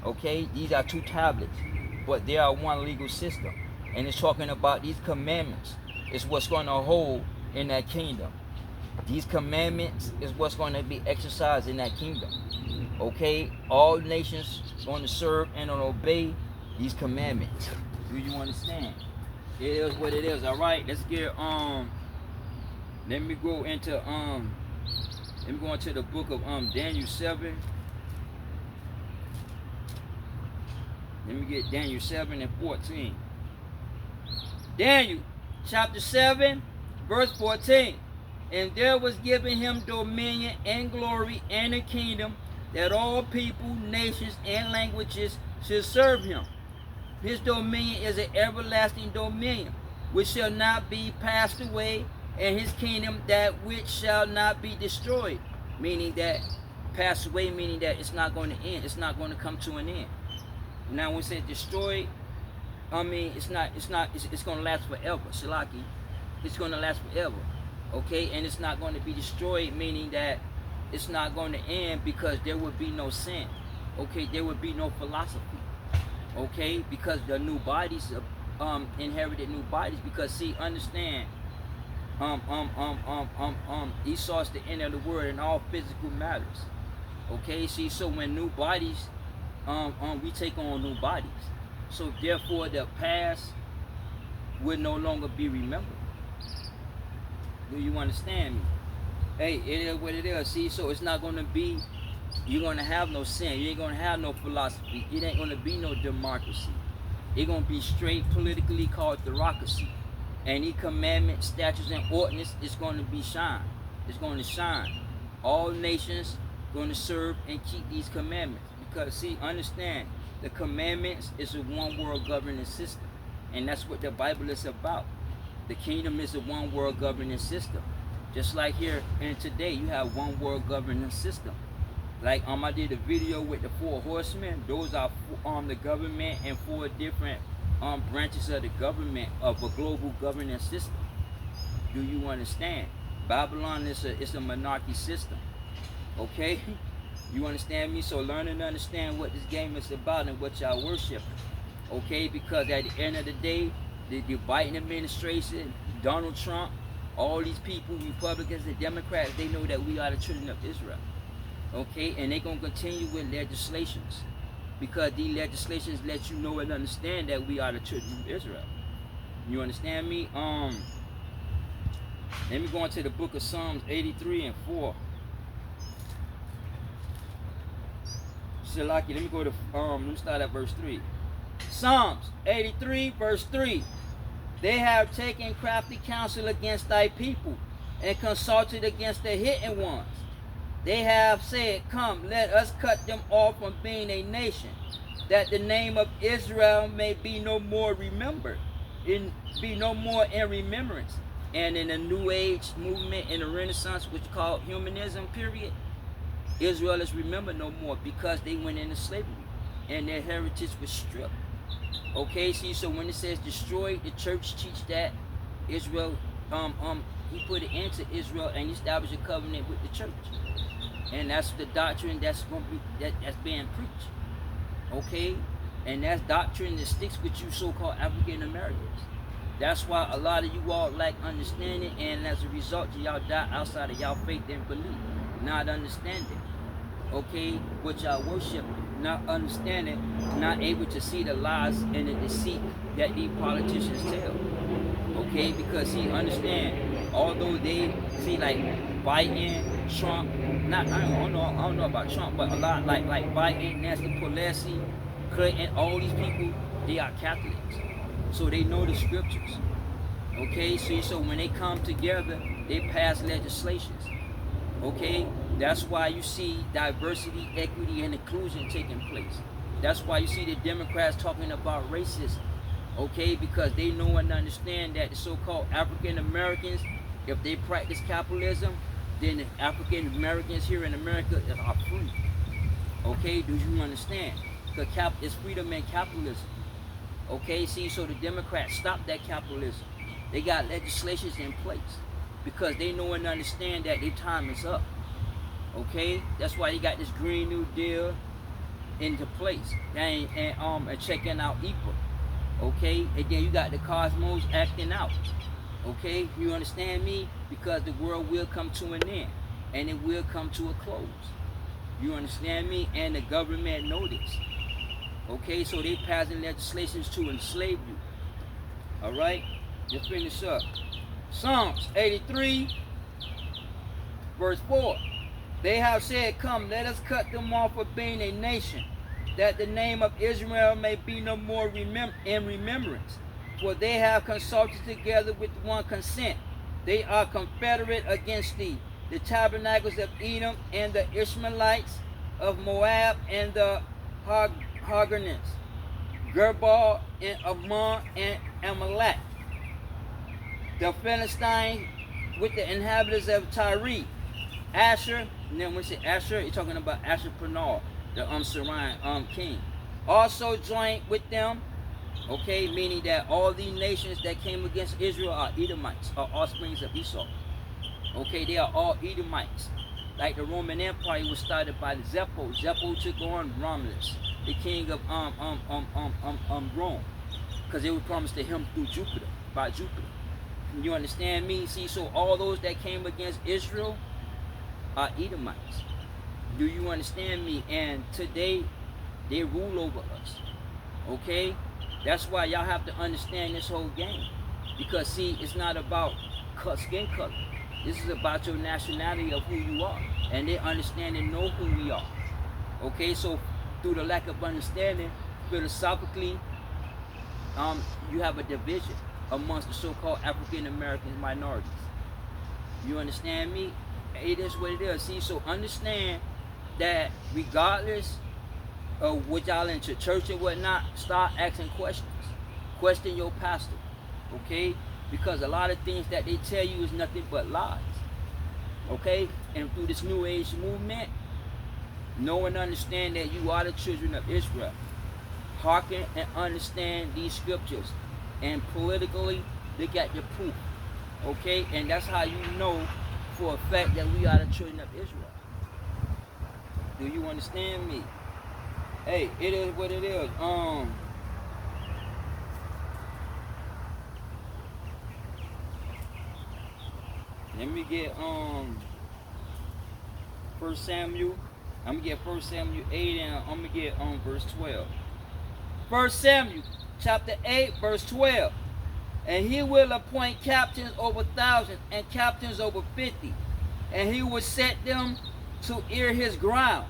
Okay, these are two tablets, but they are one legal system, and it's talking about these commandments. It's what's going to hold in that kingdom. These commandments is what's going to be exercised in that kingdom. Okay, all nations going to serve and obey these commandments. Do you understand? It is what it is. All right, let's get let me go into the book of Daniel 7. Let me get Daniel 7 and 14. Daniel chapter 7 verse 14. And there was given him dominion and glory and a kingdom, that all people, nations, and languages should serve him. His dominion is an everlasting dominion, which shall not be passed away, and his kingdom that which shall not be destroyed. Meaning that pass away, meaning that it's not going to end. It's not going to come to an end. Now when we say destroyed, I mean it's going to last forever. Shalaki, it's going to last forever. Okay, and it's not going to be destroyed, meaning that it's not going to end, because there will be no sin. Okay, there will be no philosophy. Okay, because the new bodies inherited new bodies. Because see, understand, Esau is the end of the world in all physical matters. Okay, see, so when new bodies, we take on new bodies. So therefore, the past will no longer be remembered. Do you understand me? Hey, it is what it is. See, so it's not going to be, you're going to have no sin. You ain't going to have no philosophy. It ain't going to be no democracy. They're going to be straight politically called theocracy. Any commandment, statutes, and ordinance is going to be shine. It's going to shine. All nations going to serve and keep these commandments. Because, see, understand, the commandments is a one world governing system. And that's what the Bible is about. The kingdom is a one world governing system. Just like here and today, you have one world governing system. Like I did a video with the 4 horsemen. Those are the government and 4 different branches of the government of a global governing system. Do you understand? Babylon is a monarchy system. Okay? You understand me? So learn and understand what this game is about and what y'all worship. Okay? Because at the end of the day, the Biden administration, Donald Trump, all these people, Republicans and Democrats, they know that we are the children of Israel. Okay? And they're going to continue with legislations. Because these legislations let you know and understand that we are the children of Israel. You understand me? Let me go into the book of Psalms 83 and 4. Let me go to let me start at verse 3. Psalms 83 verse 3. They have taken crafty counsel against thy people, and consulted against the hidden ones. They have said, come, let us cut them off from being a nation, that the name of Israel may be no more remembered, be no more in remembrance. And in the New Age movement, in the Renaissance, which is called Humanism, period, Israel is remembered no more because they went into slavery and their heritage was stripped. Okay, see, so when it says destroy, the church teach that Israel, he put an end to Israel and he established a covenant with the church. And that's the doctrine that's going to be, that's being preached. Okay, and that's doctrine that sticks with you so-called African Americans. That's why a lot of you all lack understanding, and as a result, y'all die outside of y'all faith and belief, not understanding. Okay, what y'all worship, not understanding, not able to see the lies and the deceit that these politicians tell. Okay, because see, understand, although they see like Biden, Trump, I don't know about Trump, but a lot like Biden, Nancy Pelosi, Clinton, all these people, they are Catholics. So they know the scriptures. Okay, see, so when they come together, they pass legislations. Okay, that's why you see diversity, equity, and inclusion taking place. That's why you see the Democrats talking about racism. Okay, because they know and understand that the so-called African Americans, if they practice capitalism, then the African Americans here in America are free. Okay, do you understand? Because it's freedom and capitalism. Okay, see, so the Democrats stopped that capitalism. They got legislations in place because they know and understand that their time is up. Okay, that's why they got this Green New Deal into place and checking out EPA. Okay, and then you got the Cosmos acting out. Okay, you understand me? Because the world will come to an end and it will come to a close. You understand me? And the government know this. Okay, so they passing legislations to enslave you. All right, let's finish up. Psalms 83, verse 4. They have said, come, let us cut them off of being a nation, that the name of Israel may be no more in remembrance. For they have consulted together with one consent. They are confederate against thee, the tabernacles of Edom and the Ishmaelites of Moab and the Hagarnites, Gerbal and Ammon and Amalek, the Philistines with the inhabitants of Tyre, Asher, and then when you say Asher, you're talking about Asher Panal, the Syrian king. Also joined with them, okay, meaning that all these nations that came against Israel are Edomites, are offsprings of Esau. Okay, they are all Edomites. Like the Roman Empire was started by the Zeppo. Zeppo took on Romulus, the king of Rome, because it was promised to him through Jupiter, by Jupiter. You understand me? See, so all those that came against Israel are Edomites. Do you understand me? And today they rule over us. Okay, that's why y'all have to understand this whole game, because see, it's not about skin color. This is about your nationality of who you are, and they understand and know who we are. Okay, so through the lack of understanding, philosophically, you have a division amongst the so-called African American minorities. You understand me? It is what it is. See, so understand that regardless of what y'all into church and whatnot, start asking questions. Question your pastor, okay? Because a lot of things that they tell you is nothing but lies, okay? And through this New Age movement, know and understand that you are the children of Israel. Hearken and understand these scriptures, and politically look at the proof, okay? And that's how you know for a fact that we are the children of Israel. Do you understand me? Hey, it is what it is. Let me get 1 Samuel. I'm gonna get 1 Samuel 8 and I'm gonna get verse 12. 1 Samuel chapter 8 verse 12. And he will appoint captains over thousands and captains over 50, and he will set them to ear his ground,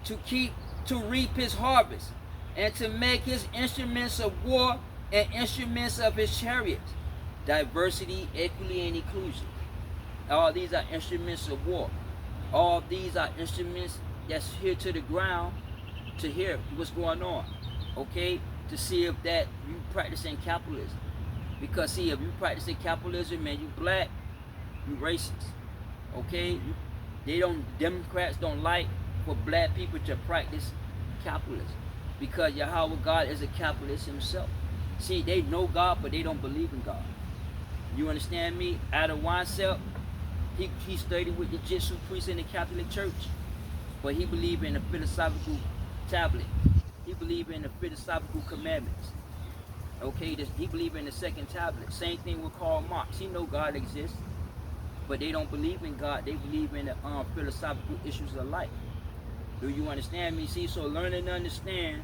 to reap his harvest, and to make his instruments of war and instruments of his chariots. Diversity, equity, and inclusion. All these are instruments of war. All these are instruments that's here to the ground to hear what's going on. Okay? To see if that you practicing capitalism. Because see, if you practicing capitalism and you black, you racist. Okay? Democrats don't like for black people to practice capitalism. Because Yahweh God is a capitalist himself. See, they know God, but they don't believe in God. You understand me? Adam Weishaupt, he studied with the Jesuit priests in the Catholic Church, but he believed in the philosophical tablet. He believed in the philosophical commandments. Okay, he believed in the second tablet. Same thing with Karl Marx. He know God exists, but they don't believe in God. They believe in the philosophical issues of life. Do you understand me? See, so learn and understand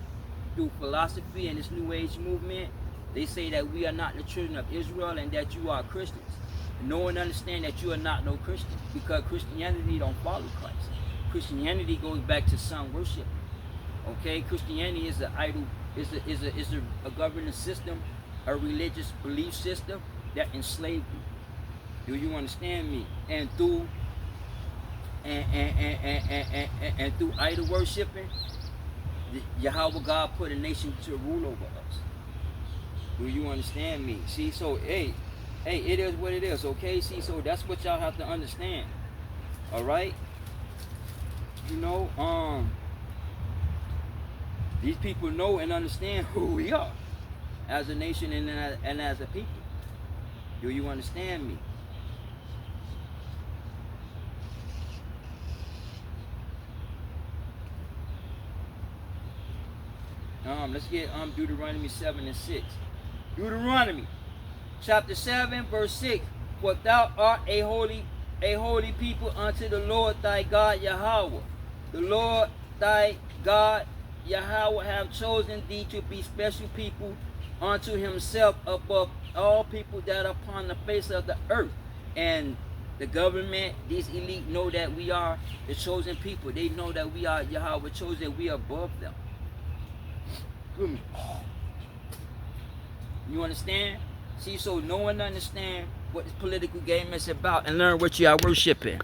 through philosophy and this New Age movement. They say that we are not the children of Israel and that you are Christians. Know and understand that you are not no Christian, because Christianity don't follow Christ. Christianity goes back to sun worship. Okay, Christianity is an idol, is a governance system, a religious belief system that enslaved you. Do you understand me? And through through idol worshiping, Yahweh God put a nation to rule over us. Do you understand me? See, so hey, it is what it is, okay? See, so that's what y'all have to understand. Alright? You know, these people know and understand who we are as a nation and as a people. Do you understand me? Let's get Deuteronomy 7 and 6. Deuteronomy chapter 7 verse 6. For thou art a holy people unto the Lord thy God Yahweh. The Lord thy God Yahweh have chosen thee to be special people unto himself above all people that are upon the face of the earth. And the government, these elite, know that we are the chosen people. They know that we are Yahweh chosen, we are above them. You understand? See, so know and understand what this political game is about and learn what you are worshiping.